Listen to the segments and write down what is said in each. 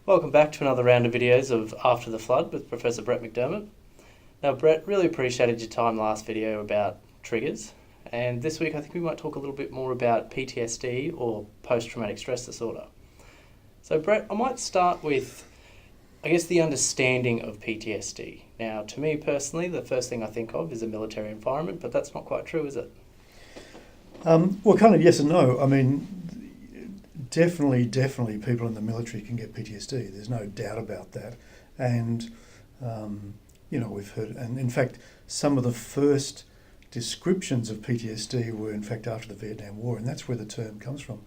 Welcome back to another round of videos of After the Flood with Professor Brett McDermott. Now Brett, really appreciated your time last video about triggers, and this week I think we might talk a little bit more about PTSD or post-traumatic stress disorder. So Brett, I might start with, the understanding of PTSD. Now to me personally, the first thing I think of is a military environment, but that's not quite true, is it? Well, kind of yes and no. I mean, definitely people in the military can get PTSD. There's no doubt about that. And, we've heard, and in fact, some of the first descriptions of PTSD were in fact after the Vietnam War, and that's where the term comes from.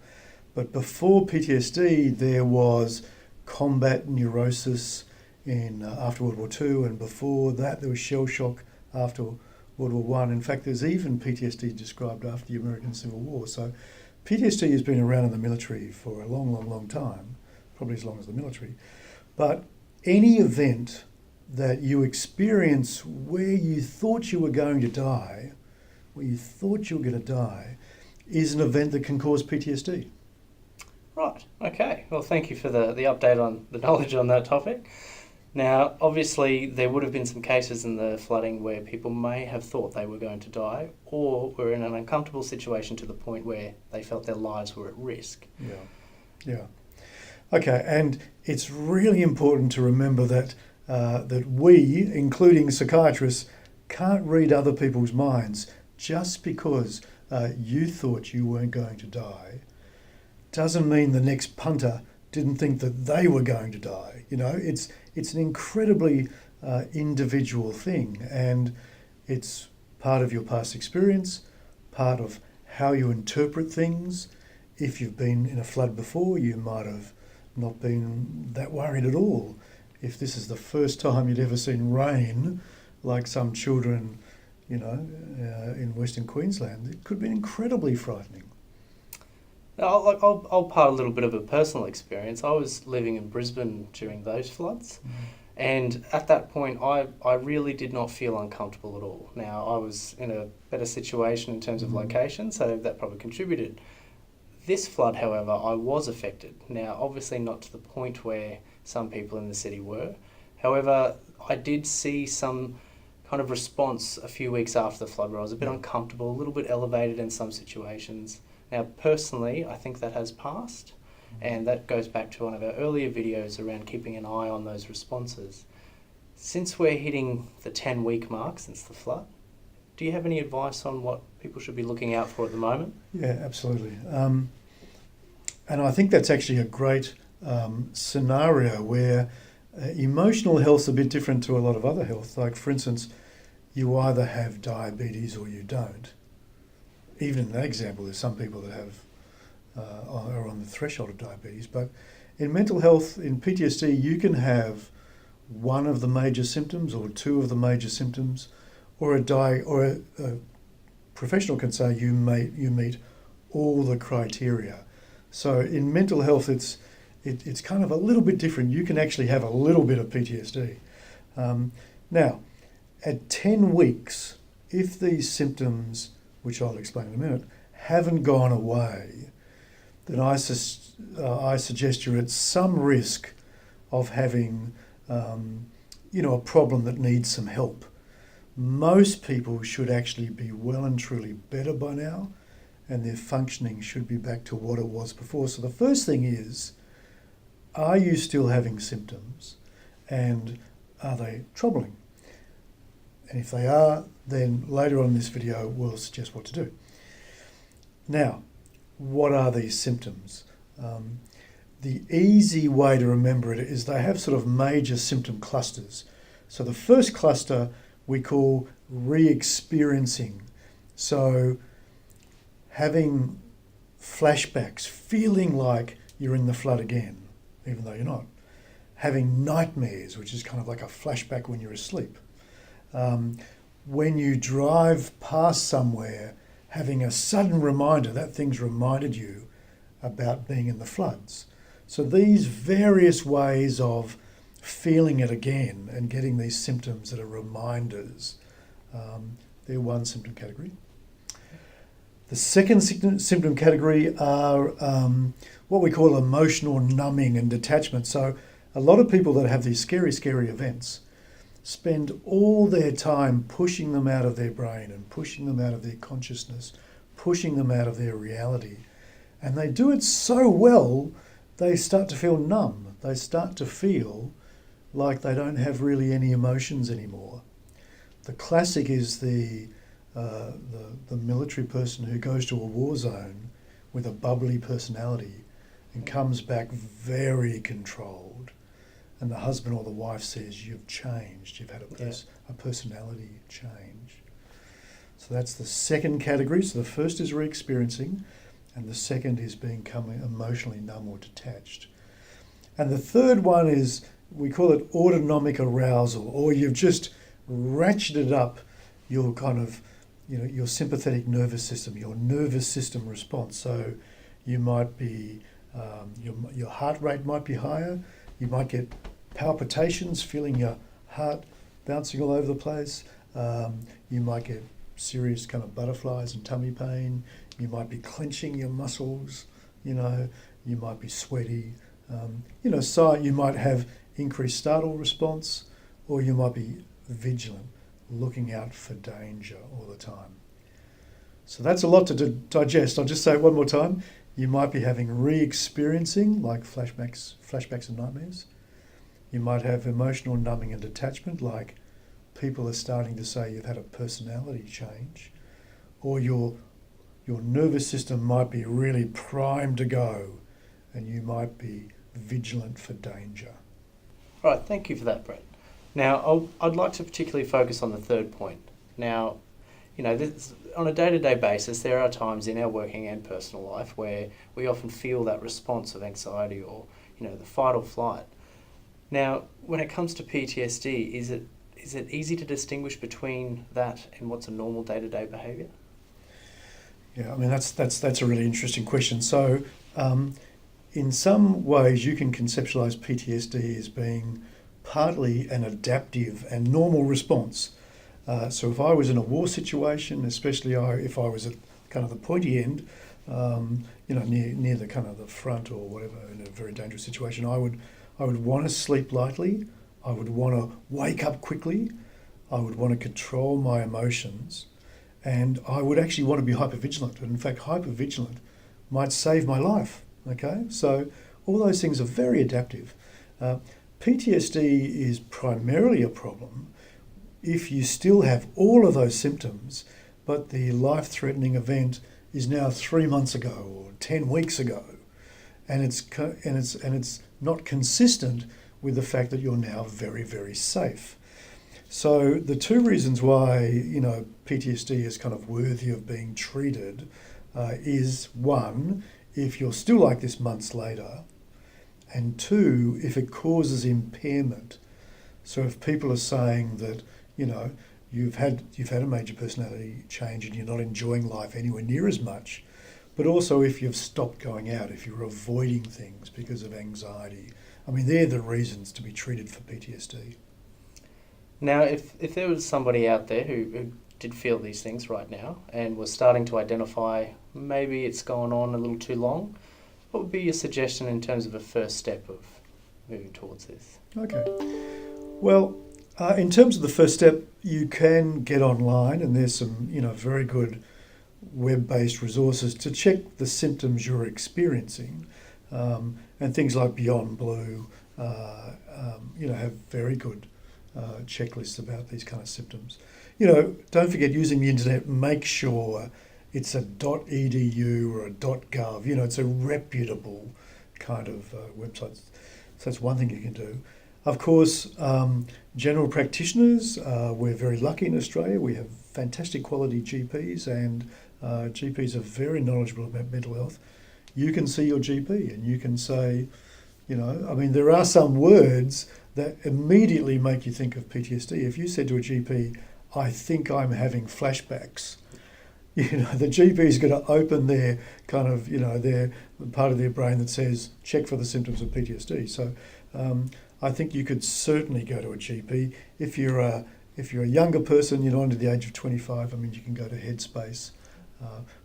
But before PTSD, there was combat neurosis after World War II, and before that there was shell shock after World War I. In fact, there's even PTSD described after the American Civil War. So PTSD has been around in the military for a long time, probably as long as the military. But any event that you experience where you thought you were going to die, is an event that can cause PTSD. Right, okay. Well, thank you for the update on the knowledge on that topic. Now, obviously, there would have been some cases in the flooding where people may have thought they were going to die or were in an uncomfortable situation to the point where they felt their lives were at risk. Yeah. Okay, and it's really important to remember that that we, including psychiatrists, can't read other people's minds. Just because you thought you weren't going to die doesn't mean the next punter didn't think that they were going to die. It's an incredibly individual thing, and it's part of your past experience, part of how you interpret things. If you've been in a flood before, you might have not been that worried at all. If this is the first time you'd ever seen rain, like some children, in Western Queensland, it could be incredibly frightening. I'll part a little bit of a personal experience. I was living in Brisbane during those floods, and at that point I really did not feel uncomfortable at all. Now, I was in a better situation in terms of location, so that probably contributed. This flood, however, I was affected. Now, obviously not to the point where some people in the city were. However, I did see some kind of response a few weeks after the flood where I was a bit uncomfortable, a little bit elevated in some situations. Now, personally, I think that has passed, and that goes back to one of our earlier videos around keeping an eye on those responses. Since we're hitting the 10-week mark since the flood, do you have any advice on what people should be looking out for at the moment? Yeah, absolutely. And I think that's actually a great scenario where emotional health's a bit different to a lot of other health. Like, for instance, you either have diabetes or you don't. Even in that example, there's some people that are on the threshold of diabetes. But in mental health, in PTSD, you can have one of the major symptoms or two of the major symptoms, or a professional can say you meet all the criteria. So in mental health, it's kind of a little bit different. You can actually have a little bit of PTSD. Now, at 10 weeks, if these symptoms, which I'll explain in a minute, haven't gone away, then I suggest you're at some risk of having a problem that needs some help. Most people should actually be well and truly better by now, and their functioning should be back to what it was before. So the first thing is, are you still having symptoms, and are they troubling? And if they are, then later on in this video we'll suggest what to do. Now, what are these symptoms? The easy way to remember it is they have sort of major symptom clusters. So the first cluster we call re-experiencing. So having flashbacks, feeling like you're in the flood again, even though you're not. Having nightmares, which is kind of like a flashback when you're asleep. When you drive past somewhere, having a sudden reminder that thing's reminded you about being in the floods. So these various ways of feeling it again and getting these symptoms that are reminders, they're one symptom category. The second symptom category are what we call emotional numbing and detachment. So a lot of people that have these scary, scary events spend all their time pushing them out of their brain and pushing them out of their consciousness, pushing them out of their reality. And they do it so well, they start to feel numb. They start to feel like they don't have really any emotions anymore. The classic is the military person who goes to a war zone with a bubbly personality and comes back very controlled. And the husband or the wife says, you've changed, you've had a personality change. So that's the second category. So the first is re-experiencing, and the second is becoming emotionally numb or detached. And the third one is, we call it autonomic arousal, or you've just ratcheted up your kind of, your sympathetic nervous system, your nervous system response. So you might be, your heart rate might be higher, you might get palpitations, feeling your heart bouncing all over the place. You might get serious kind of butterflies and tummy pain. You might be clenching your muscles, you might be sweaty. So you might have increased startle response, or you might be vigilant, looking out for danger all the time. So that's a lot to digest. I'll just say it one more time. You might be having re-experiencing, like flashbacks and nightmares. You might have emotional numbing and detachment, like people are starting to say you've had a personality change, or your nervous system might be really primed to go, and you might be vigilant for danger. Right, thank you for that, Brett. Now, I'd like to particularly focus on the third point. Now, on a day-to-day basis, there are times in our working and personal life where we often feel that response of anxiety or, the fight or flight. Now, when it comes to PTSD, is it easy to distinguish between that and what's a normal day-to-day behaviour? Yeah, I mean, that's a really interesting question. So, in some ways, you can conceptualise PTSD as being partly an adaptive and normal response. So if I was in a war situation, especially if I was at kind of the pointy end, near the kind of the front or whatever, in a very dangerous situation, I would want to sleep lightly. I would want to wake up quickly. I would want to control my emotions, and I would actually want to be hypervigilant. And in fact, hypervigilant might save my life. Okay, so all those things are very adaptive. PTSD is primarily a problem if you still have all of those symptoms, but the life-threatening event is now 3 months ago or 10 weeks ago, and it's not consistent with the fact that you're now very, very safe. So the two reasons why PTSD is kind of worthy of being treated is one, if you're still like this months later, and two, if it causes impairment. So if people are saying that you've had a major personality change and you're not enjoying life anywhere near as much, but also if you've stopped going out, if you're avoiding things because of anxiety, I mean, they're the reasons to be treated for PTSD. Now, if there was somebody out there who did feel these things right now and was starting to identify maybe it's gone on a little too long, what would be your suggestion in terms of a first step of moving towards this? Okay. Well, in terms of the first step, you can get online, and there's some very good web-based resources to check the symptoms you're experiencing, and things like Beyond Blue, have very good checklists about these kind of symptoms. Don't forget, using the internet, make sure it's a .edu or a .gov. It's a reputable kind of website. So that's one thing you can do. Of course, general practitioners, we're very lucky in Australia. We have fantastic quality GPs, and GPs are very knowledgeable about mental health. You can see your GP and you can say, there are some words that immediately make you think of PTSD. If you said to a GP, I think I'm having flashbacks, the GP is going to open their kind of, their part of their brain that says, check for the symptoms of PTSD. So I think you could certainly go to a GP. If you're a younger person, under the age of 25, you can go to Headspace.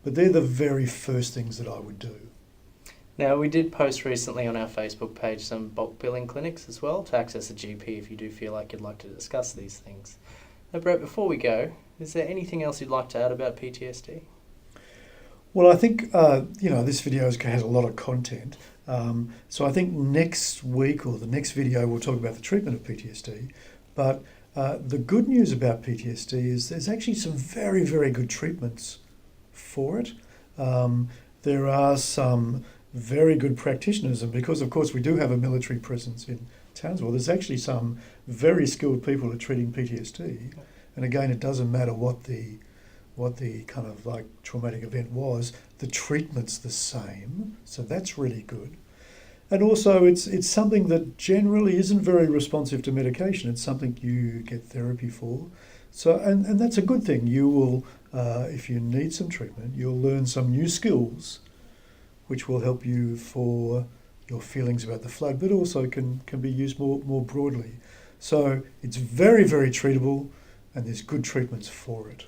But they're the very first things that I would do. Now, we did post recently on our Facebook page some bulk billing clinics as well to access a GP if you do feel like you'd like to discuss these things. Now, Brett, before we go, is there anything else you'd like to add about PTSD? Well, I think, this video has a lot of content. So I think next week or the next video we'll talk about the treatment of PTSD. But the good news about PTSD is there's actually some very, very good treatments for it. There are some very good practitioners, and because, of course, we do have a military presence in Townsville, there's actually some very skilled people at treating PTSD. And again, it doesn't matter what the kind of like traumatic event was, the treatment's the same, so that's really good. And also it's something that generally isn't very responsive to medication. It's something you get therapy for. So and that's a good thing. You will, if you need some treatment, you'll learn some new skills which will help you for your feelings about the flood, but also can be used more broadly. So it's very, very treatable, and there's good treatments for it.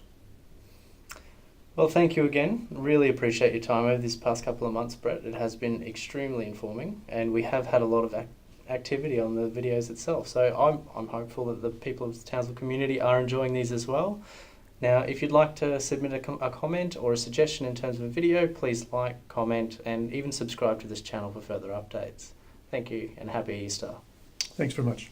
Well, thank you again. Really appreciate your time over this past couple of months, Brett. It has been extremely informing, and we have had a lot of activity on the videos itself. So I'm hopeful that the people of the Townsville community are enjoying these as well. Now, if you'd like to submit a comment or a suggestion in terms of a video, please like, comment, and even subscribe to this channel for further updates. Thank you, and happy Easter. Thanks very much.